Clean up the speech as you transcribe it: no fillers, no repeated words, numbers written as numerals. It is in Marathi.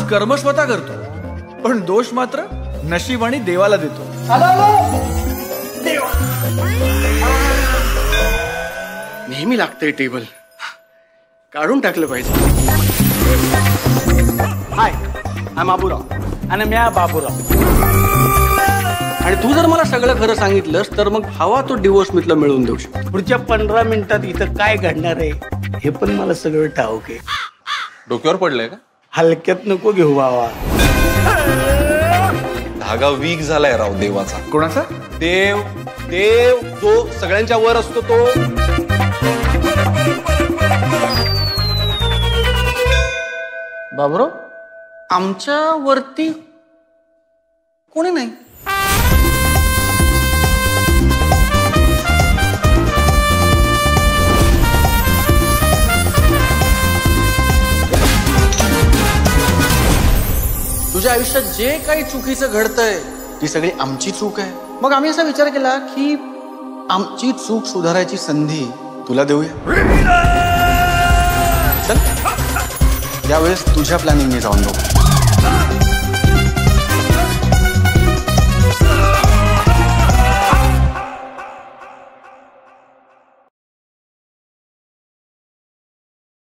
कर्म स्वतः करतो, पण दोष मात्र नशीब आणि देवाला देतो. नेहमी लागतंय टेबल, काढून टाकलं पाहिजे. हाय, आय बाबूराव. आणि म्या बाबूराव. आणि तू जर मला सगळं खरं सांगितलंस तर मग हवा तो डिवोर्स मी तुला मिळवून देऊ शकतो. पुढच्या 15 मिनिटात इथं काय घडणार आहे हे पण मला सगळं ठाऊक आहे. डोक्यावर पडलंय का? हलक्यात नको घेऊ बाबा. धागा वीक झालाय राव देवाचा. कोणाचा? देव. देव जो सगळ्यांच्या वर असतो तो. बाबूराव, आमच्या वरती कोणी नाही. तुझ्या आयुष्यात जे काही चुकीचं घडतंय ती सगळी आमची चूक आहे. मग आम्ही असा विचार केला की आमची चूक सुधारायची संधी तुला देऊया. चल, यावेळेस तुझ्या प्लॅनिंगने जाऊन बघू.